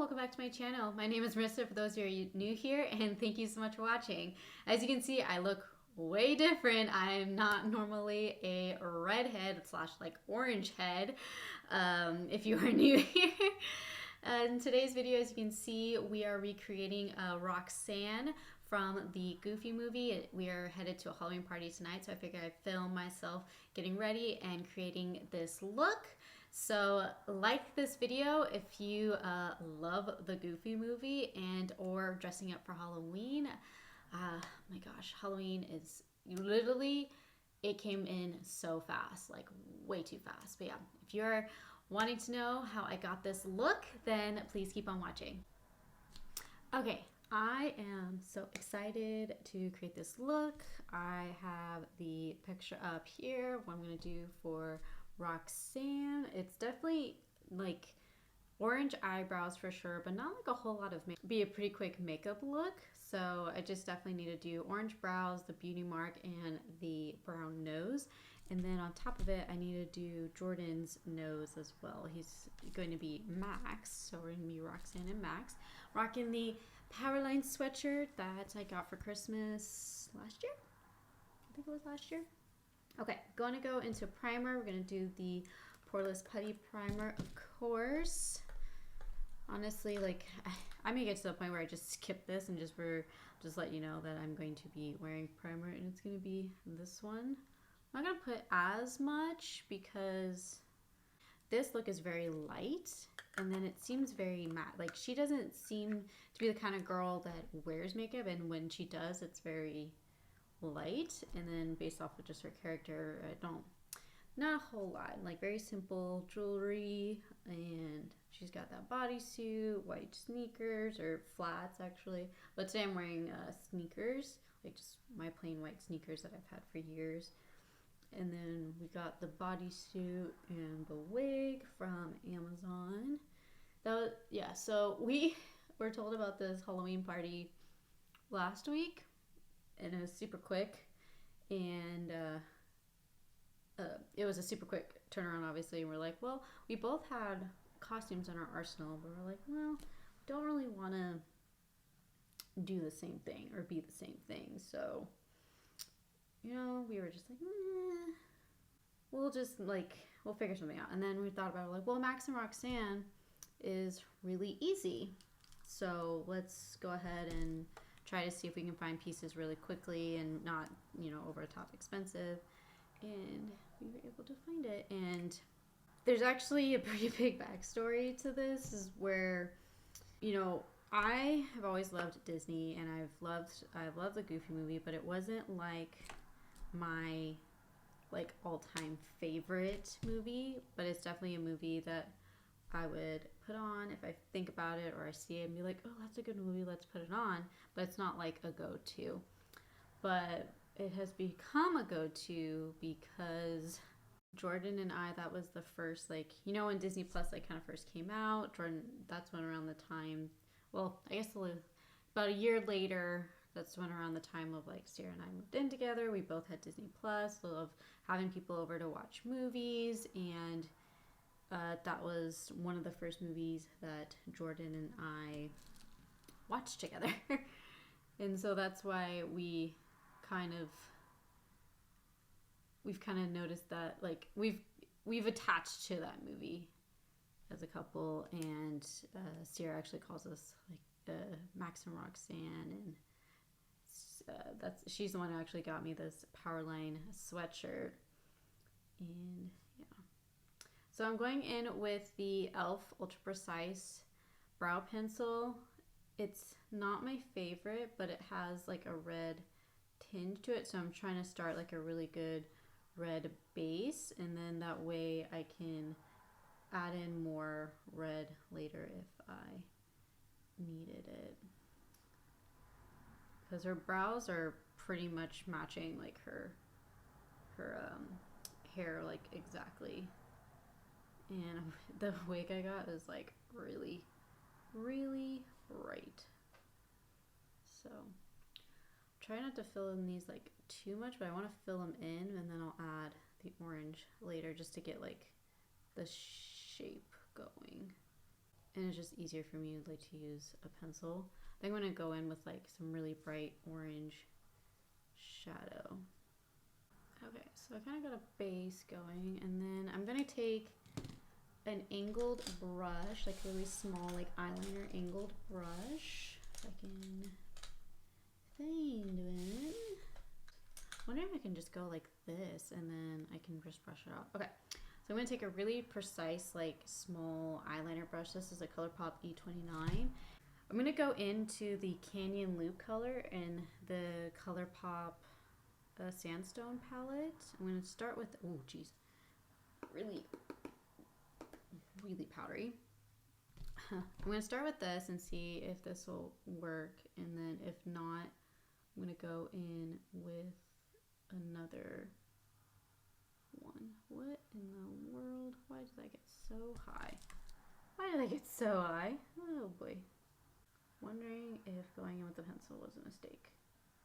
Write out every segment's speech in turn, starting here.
welcome back to my channel. My name is Marissa for those who are new here, and thank you so much for watching. As you can see, I look way different. I'm not normally a redhead slash like orange head, if you are new here. In today's video, as you can see, we are recreating Roxanne from the Goofy movie. We are headed to a Halloween party tonight, so I figured I'd film myself getting ready and creating this look. So like this video if you love the Goofy movie and or dressing up for Halloween. My gosh, Halloween is literally, it came in so fast, like way too fast. But yeah, if you're wanting to know how I got this look, then please keep on watching. Okay, I am so excited to create this look. I have the picture up here, what I'm gonna do for Roxanne. It's definitely like orange eyebrows for sure, but not like a whole lot of makeup. Be a pretty quick makeup look. So I just definitely need to do orange brows, the beauty mark, and the brown nose. And then on top of it, I need to do Jordan's nose as well. He's going to be Max, so we're gonna be Roxanne and Max. Rocking the Powerline sweatshirt that I got for Christmas last year. I think it was last year. Okay, going to go into primer. We're going to do the Poreless Putty Primer, of course. Honestly, like, I may get to the point where I just skip this and just let you know that I'm going to be wearing primer, and it's going to be this one. I'm not going to put as much because this look is very light, and then it seems very matte. Like, she doesn't seem to be the kind of girl that wears makeup, and when she does, it's very light. And then based off of just her character, not a whole lot, like very simple jewelry, and she's got that bodysuit, white sneakers, or flats actually, but today I'm wearing sneakers, like just my plain white sneakers that I've had for years. And then we got the bodysuit and the wig from Amazon. Yeah, so we were told about this Halloween party last week, and it was super quick, and it was a super quick turnaround, obviously, and we're like, well, we both had costumes in our arsenal, but we're like, well, don't really want to do the same thing or be the same thing, so, you know, we were just like, we'll figure something out. And then we thought about it, like, well, Max and Roxanne is really easy, so let's go ahead and try to see if we can find pieces really quickly and not, you know, over the top expensive. And we were able to find it. And there's actually a pretty big backstory to this, is where, you know, I have always loved Disney, and I've loved the Goofy movie, but it wasn't like my like all-time favorite movie, but it's definitely a movie that I would put on if I think about it or I see it and be like, oh, that's a good movie, let's put it on. But it's not like a go-to. But it has become a go-to because Jordan and I, that was the first, like, you know, when Disney Plus like kind of first came out, Jordan, that's when around the time, well, I guess about a year later, that's when around the time of like Sarah and I moved in together. We both had Disney Plus, so of having people over to watch movies, and that was one of the first movies that Jordan and I watched together. And so that's why we've kind of noticed that, like, we've attached to that movie as a couple. And Sierra actually calls us like Max and Roxanne, and she's the one who actually got me this Powerline sweatshirt. And yeah, so I'm going in with the e.l.f. Ultra Precise brow pencil. It's not my favorite, but it has like a red tinge to it, so I'm trying to start like a really good red base, and then that way I can add in more red later if I needed it, because her brows are pretty much matching like her hair, like exactly. And the wig I got is like really, really bright. So try not to fill in these like too much, but I want to fill them in, and then I'll add the orange later just to get like the shape going. and it's just easier for me like to use a pencil. I think I'm gonna go in with like some really bright orange shadow. Okay, so I kind of got a base going, and then I'm gonna take an angled brush, like really small, like eyeliner angled brush. If I can find one. Wonder if I can just go like this, and then I can just brush it off. Okay, so I'm gonna take a really precise, like small eyeliner brush. This is a ColourPop E29. I'm gonna go into the Canyon Loop color in the ColourPop Sandstone palette. I'm gonna start with, oh geez, really powdery. I'm gonna start with this and see if this will work, and then if not, I'm gonna go in with another one. What in the world? Why did I get so high? Why did I get so high? Oh boy. Wondering if going in with the pencil was a mistake.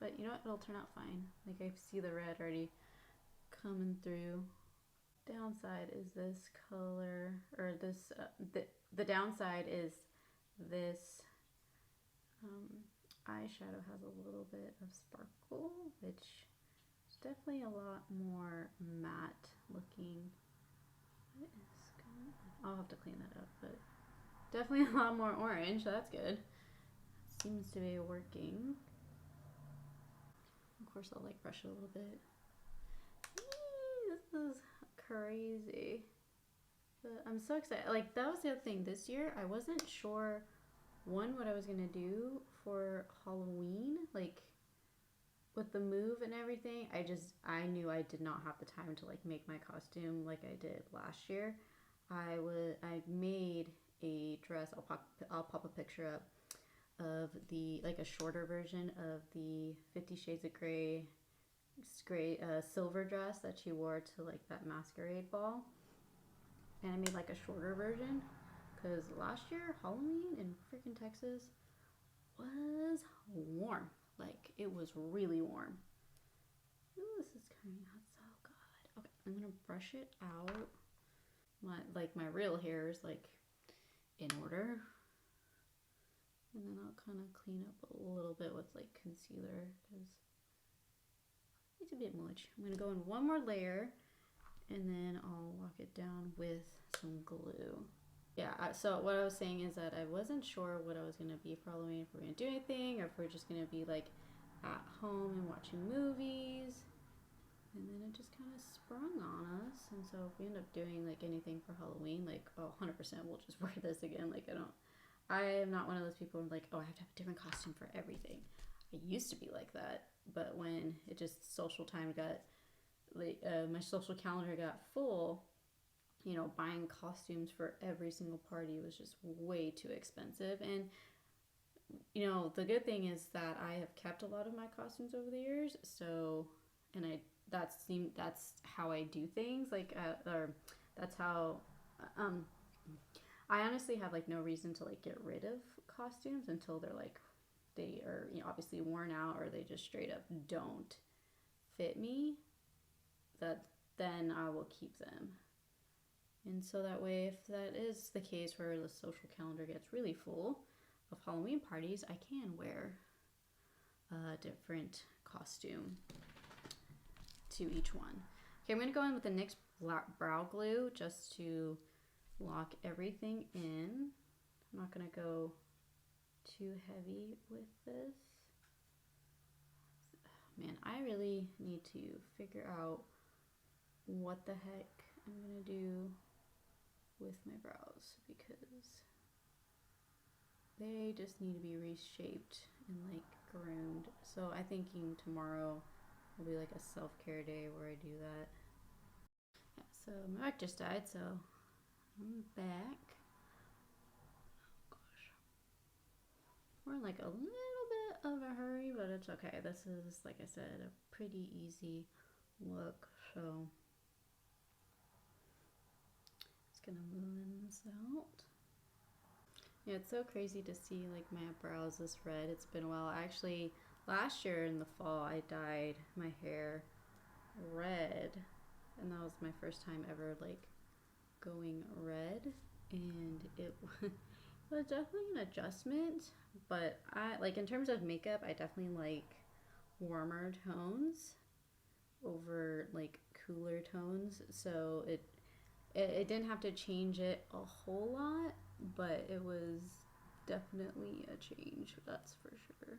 But you know what? It'll turn out fine. Like I see the red already coming through. Downside is this color, or this, the downside is this eyeshadow has a little bit of sparkle, which is definitely a lot more matte looking. What is going on? I'll have to clean that up, but definitely a lot more orange. So that's good. Seems to be working. Of course, I'll like brush it a little bit. This is crazy. But I'm so excited. Like, that was the other thing. This year, I wasn't sure, one, what I was going to do for Halloween. Like, with the move and everything, I knew I did not have the time to, like, make my costume like I did last year. I made a dress. I'll pop a picture up of the, like, a shorter version of the 50 Shades of Grey silver dress that she wore to like that masquerade ball, and I made like a shorter version because last year Halloween in freaking Texas was warm. Like it was really warm. Ooh, this is coming out so good. Okay, I'm gonna brush it out. My real hair is like in order, and then I'll kind of clean up a little bit with like concealer because it's a bit much. I'm gonna go in one more layer, and then I'll lock it down with some glue. Yeah, so what I was saying is that I wasn't sure what I was gonna be for Halloween, if we're gonna do anything, or if we're just gonna be like at home and watching movies. And then it just kind of sprung on us. And so if we end up doing like anything for Halloween, like, oh, 100% we'll just wear this again. Like I am not one of those people who are like, oh, I have to have a different costume for everything. I used to be like that, but when it just social time got, my social calendar got full, you know, buying costumes for every single party was just way too expensive. And, you know, the good thing is that I have kept a lot of my costumes over the years. So, and that's how I do things. Like, or that's how, I honestly have like no reason to like get rid of costumes until they're like, they are, you know, obviously worn out, or they just straight up don't fit me. Then I will keep them. And so that way, if that is the case where the social calendar gets really full of Halloween parties, I can wear a different costume to each one. Okay, I'm gonna go in with the NYX brow glue just to lock everything in. I'm not gonna go too heavy with this. Man, I really need to figure out what the heck I'm gonna do with my brows, because they just need to be reshaped and like groomed. So I'm thinking tomorrow will be like a self-care day where I do that. Yeah, so my back just died, so I'm back. Oh gosh. We're in like a little bit of a hurry, but it's okay. This is, like I said, a pretty easy look, so just gonna move this out. Yeah, it's so crazy to see like my brows this red. It's been a while. Actually, last year in the fall, I dyed my hair red, and that was my first time ever like going red, and Well, it's definitely an adjustment, but I like in terms of makeup, I definitely like warmer tones over like cooler tones. So it didn't have to change it a whole lot, but it was definitely a change, that's for sure.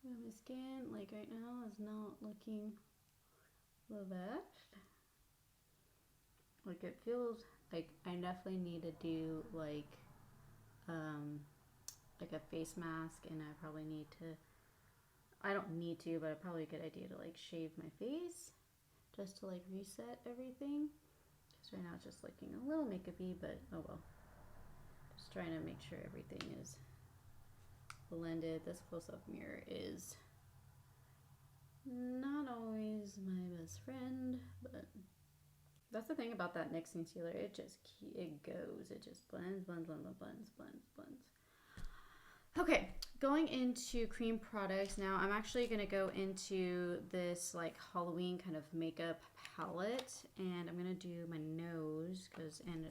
Yeah, my skin, like right now, is not looking the best. Like it feels like I definitely need to do um like a face mask, and I probably need to. I don't need to, but it's probably a good idea to like shave my face just to like reset everything. Because right now it's just looking a little makeupy, but oh well. Just trying to make sure everything is blended. This close-up mirror is not always my best friend, but that's the thing about that NYX concealer. It goes. It just blends, blends, blends, blends, blends, blends. Okay, going into cream products now. I'm actually gonna go into this like Halloween kind of makeup palette, and I'm gonna do my nose and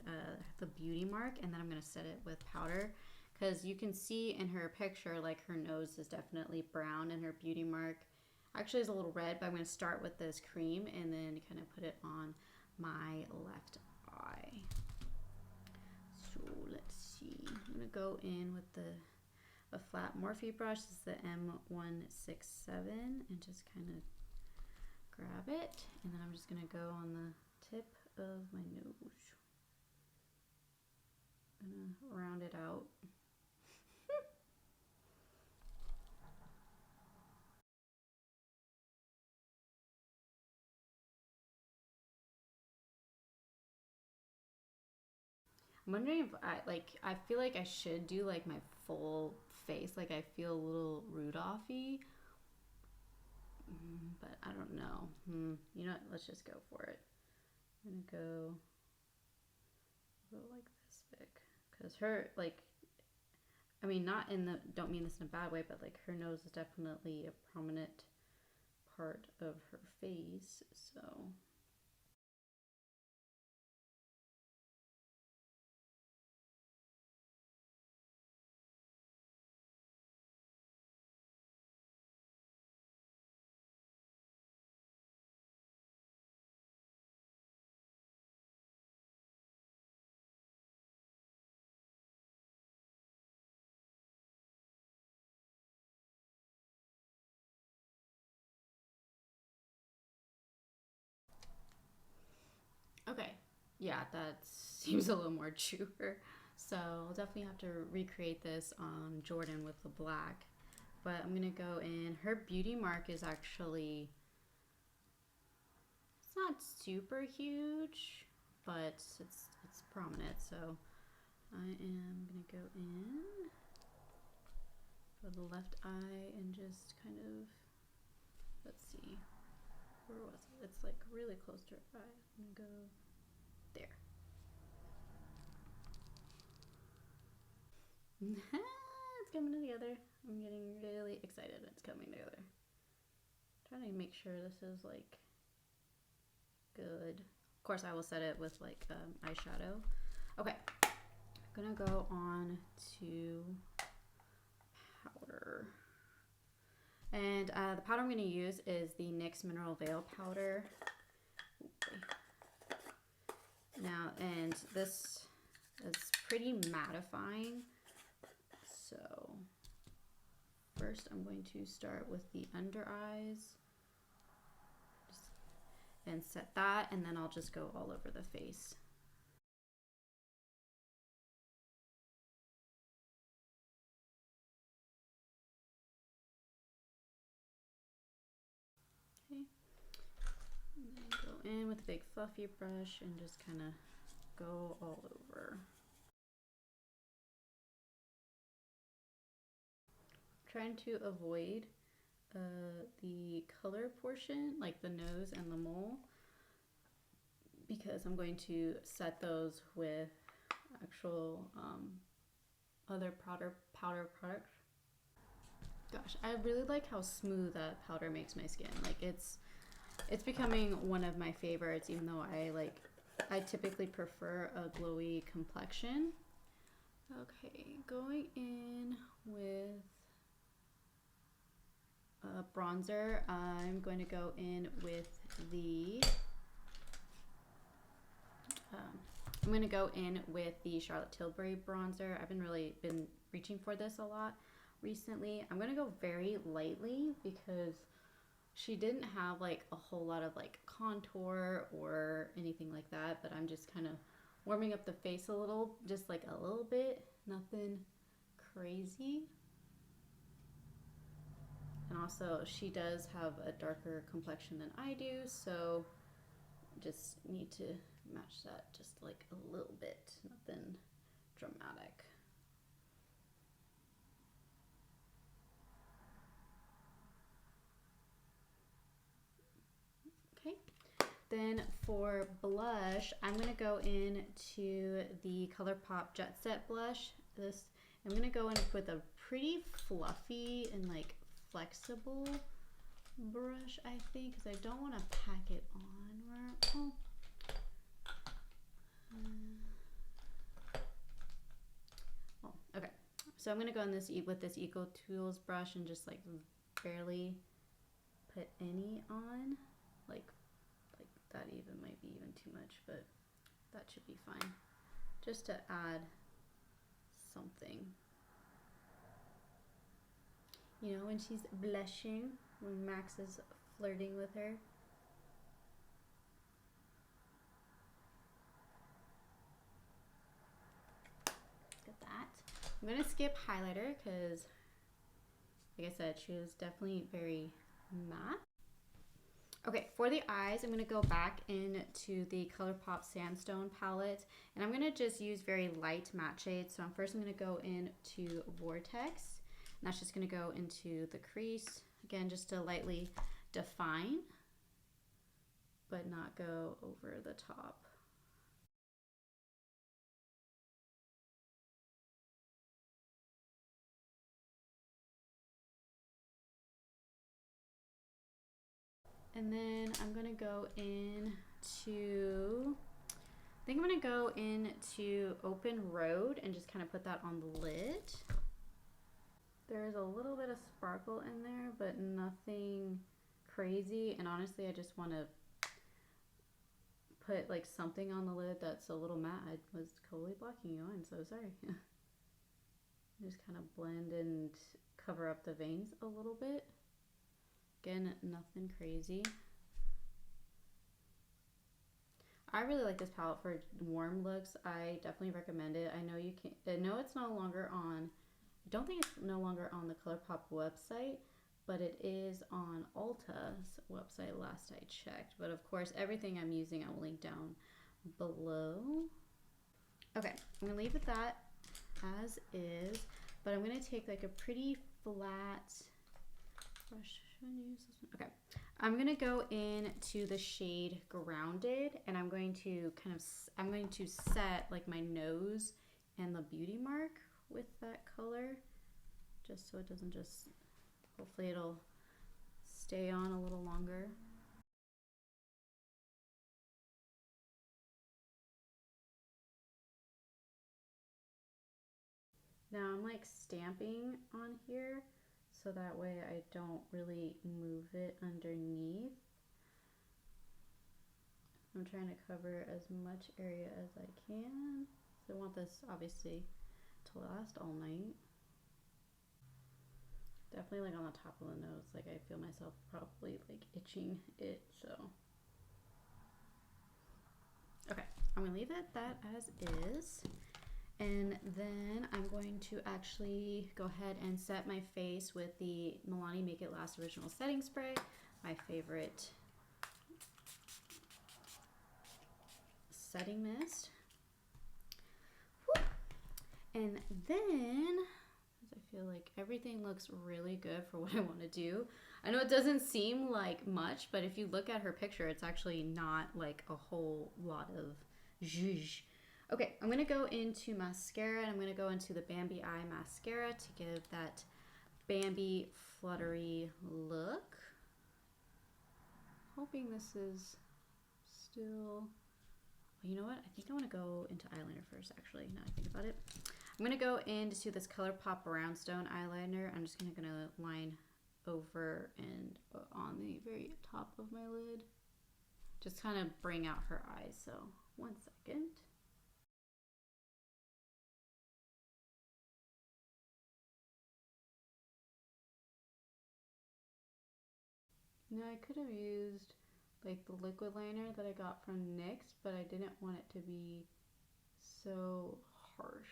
the beauty mark, and then I'm gonna set it with powder, because you can see in her picture like her nose is definitely brown and her beauty mark actually is a little red. But I'm gonna start with this cream and then kind of put it on my left eye. So let's see. I'm gonna go in with a flat Morphe brush. This is the M167, and just kind of grab it, and then I'm just gonna go on the tip of my nose. I'm gonna round it out. I'm wondering if I feel like I should do like my full face. Like I feel a little Rudolphy, but I don't know. You know what? Let's just go for it. I'm gonna go like this thick, because her like, I mean, not in the, don't mean this in a bad way, but like her nose is definitely a prominent part of her face. So okay, yeah, that seems a little more truer. So I'll definitely have to recreate this on Jordan with the black. But I'm gonna go in. Her beauty mark is actually, it's not super huge, but it's prominent. So I am gonna go in for the left eye and just kind of, let's see, where was it? It's like really close to her eye. I'm gonna go there. It's coming together. I'm getting really excited. It's coming together. Trying to make sure this is like good. Of course, I will set it with like eyeshadow. Okay, I'm gonna go on to powder. And the powder I'm gonna use is the NYX Mineral Veil powder. Now, and this is pretty mattifying. So first I'm going to start with the under eyes and set that, and then I'll just go all over the face. Okay. And then go in with a big fluffy brush and just kind of go all over. Trying to avoid the color portion, like the nose and the mole, because I'm going to set those with actual other powder products. Gosh, I really like how smooth that powder makes my skin. Like it's becoming one of my favorites, even though I typically prefer a glowy complexion. Okay, going in with bronzer, I'm going to go in with the I'm going to go in with the Charlotte Tilbury bronzer. I've been reaching for this a lot recently. I'm going to go very lightly because she didn't have like a whole lot of like contour or anything like that, but I'm just kind of warming up the face a little, just like a little bit, nothing crazy. And also she does have a darker complexion than I do, so just need to match that just like a little bit, nothing dramatic. Okay, then for blush, I'm gonna go into the ColourPop Jet Set blush. I'm gonna go in with a pretty fluffy and like flexible brush, I think, because I don't want to pack it on. Okay. So I'm gonna go in with this Eco Tools brush and just like barely put any on, like that even might be even too much, but that should be fine. Just to add something. You know, when she's blushing, when Max is flirting with her. Get that. I'm gonna skip highlighter because, like I said, she was definitely very matte. Okay, for the eyes, I'm gonna go back into the ColourPop Sandstone palette, and I'm gonna just use very light matte shades. So first I'm gonna go into Vortex, and that's just gonna go into the crease. Again, just to lightly define, but not go over the top. And then I'm gonna go into, I think I'm gonna go into Open Road and just kind of put that on the lid. There's a little bit of sparkle in there, but nothing crazy. And honestly, I just want to put like something on the lid that's a little matte. I was totally blocking you. I'm so sorry. Just kind of blend and cover up the veins a little bit. Again, nothing crazy. I really like this palette for warm looks. I definitely recommend it. I know you can. I know it's no longer on. I don't think it's no longer on the ColourPop website, but it is on Ulta's website last I checked. But of course, everything I'm using I will link down below. Okay, I'm gonna leave it that as is, but I'm gonna take like a pretty flat brush. Should I use this one? Okay, I'm gonna go into the shade Grounded, and I'm going to set like my nose and the beauty mark with that color, just so it doesn't just, hopefully it'll stay on a little longer. Now I'm like stamping on here so that way I don't really move it underneath. I'm trying to cover as much area as I can. So I want this obviously to last all night. Definitely like on the top of the nose, like I feel myself probably like itching it, so. Okay, I'm gonna leave it that as is. And then I'm going to actually go ahead and set my face with the Milani Make It Last Original Setting Spray, my favorite setting mist. Whew. And then, I feel like everything looks really good for what I want to do. I know it doesn't seem like much, but if you look at her picture, it's actually not like a whole lot of zhuzh. Okay, I'm gonna go into mascara, and I'm gonna go into the Bambi Eye mascara to give that Bambi fluttery look. Hoping this is still, well, you know what? I think I wanna go into eyeliner first, actually, now I think about it. I'm going to go into this ColourPop Brownstone eyeliner. I'm just going to line over and on the very top of my lid. Just kind of bring out her eyes. So 1 second. Now I could have used like the liquid liner that I got from NYX, but I didn't want it to be so harsh.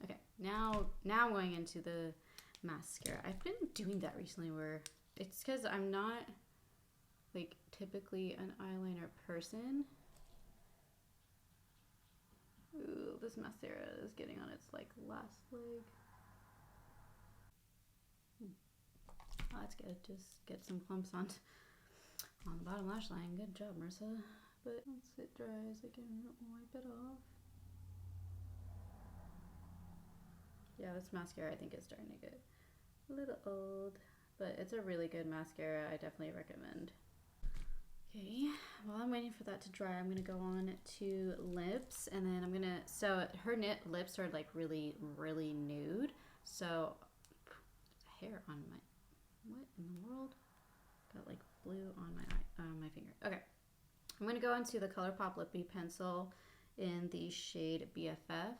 Okay, now I'm going into the mascara. I've been doing that recently where it's because I'm not like typically an eyeliner person. Ooh, this mascara is getting on its like last leg. Oh, that's good. Just get some clumps on the bottom lash line. Good job, Marissa. But once it dries, I can wipe it off. Yeah, this mascara I think is starting to get a little old, but it's a really good mascara. I definitely recommend. Okay, while I'm waiting for that to dry, I'm gonna go on to lips, and then I'm gonna, so her lips are like really, really nude. So, hair on my, what in the world? Got like blue on my finger. Okay, I'm gonna go into the ColourPop Lippy Pencil in the shade BFF.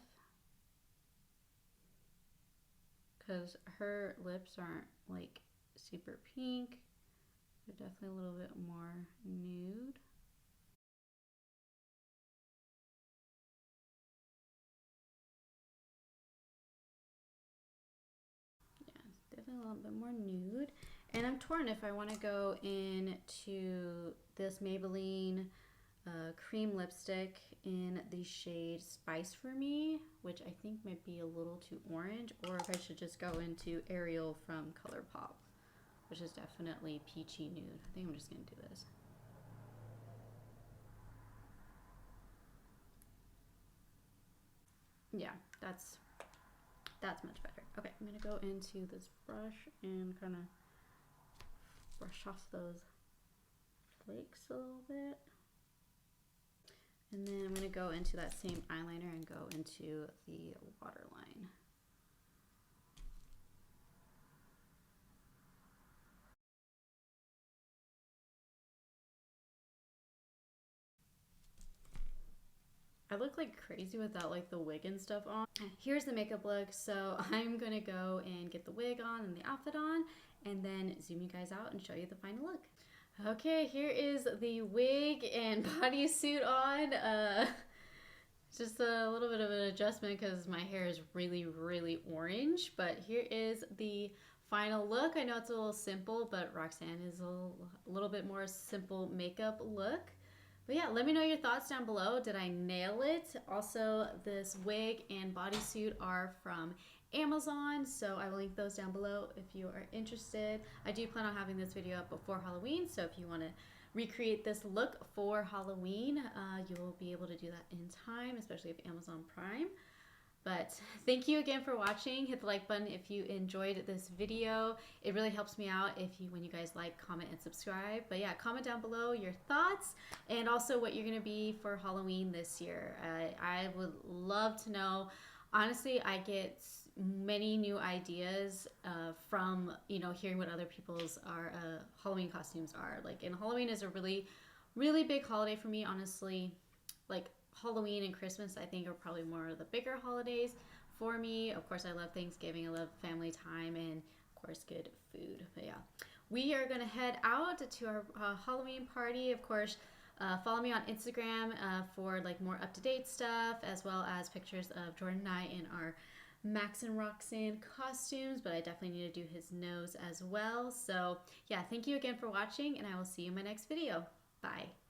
Because her lips aren't like super pink. They're definitely a little bit more nude. Yeah, definitely a little bit more nude. And I'm torn if I want to go into this Maybelline cream lipstick in the shade Spice for Me, which I think might be a little too orange, or if I should just go into Ariel from ColourPop, which is definitely peachy nude. I think I'm just gonna do this. Yeah, that's much better. Okay, I'm gonna go into this brush and kind of brush off those flakes a little bit. And then I'm gonna go into that same eyeliner and go into the waterline. I look like crazy without like the wig and stuff on. Here's the makeup look. So I'm gonna go and get the wig on and the outfit on, and then zoom you guys out and show you the final look. Okay, here is the wig and bodysuit on. Just a little bit of an adjustment because my hair is really, really orange, but here is the final look. I know it's a little simple, but Roxanne is a little bit more simple makeup look. But yeah, let me know your thoughts down below. Did I nail it? Also, this wig and bodysuit are from Amazon, so I will link those down below if you are interested. I do plan on having this video up before Halloween, so if you want to recreate this look for Halloween, you will be able to do that in time, especially if Amazon Prime. But thank you again for watching. Hit the like button if you enjoyed this video. It really helps me out when you guys like, comment, and subscribe. But yeah, comment down below your thoughts and also what you're gonna be for Halloween this year. I would love to know. Honestly, I get many new ideas from hearing what other people's Halloween costumes are like. And Halloween is a really, really big holiday for me, honestly. Like Halloween and Christmas, I think, are probably more of the bigger holidays for me. Of course, I love Thanksgiving. I love family time and, of course, good food. But yeah, we are going to head out to our Halloween party. Of course, follow me on Instagram for like more up-to-date stuff, as well as pictures of Jordan and I in our Max and Roxanne costumes, but I definitely need to do his nose as well. So yeah, thank you again for watching, and I will see you in my next video. Bye.